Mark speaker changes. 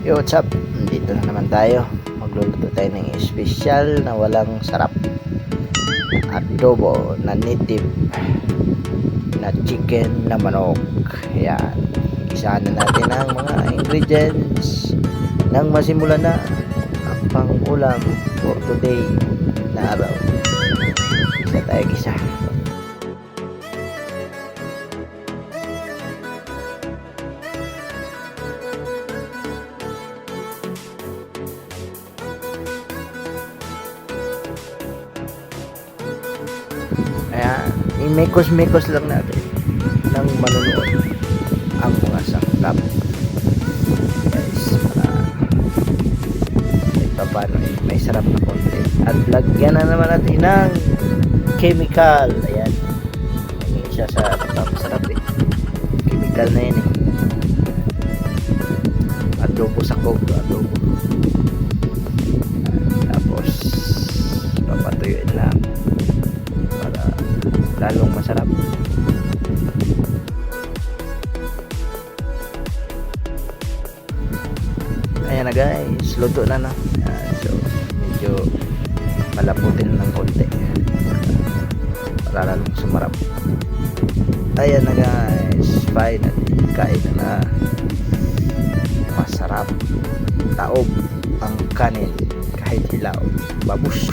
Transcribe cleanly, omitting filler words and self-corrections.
Speaker 1: Yo, what's up? Dito na naman tayo. Magluluto tayo ng espesyal na walang sarap. Adobo na native na chicken na manok. Ayan. Isahan na natin ang mga ingredients nang masimula na ang pang-ulam for today na araw. Isa tayo gisa. Ayan, imekos-mekos lang natin ng manunood ang mga sangkap, guys, para ito paano may sarap na konti. At lagyan na naman natin ng chemical. Ayan, yung isa sa masarap chemical na yun adobo sa coke, adobo. Tapos papatuyuin lang para lalong masarap. Ayan na guys, luto na. Ayan, so medyo malaputin ng konti para lalong sumarap. Ayan na guys, finally kain na. Masarap, taob ang kanin kahit hilaw, babus.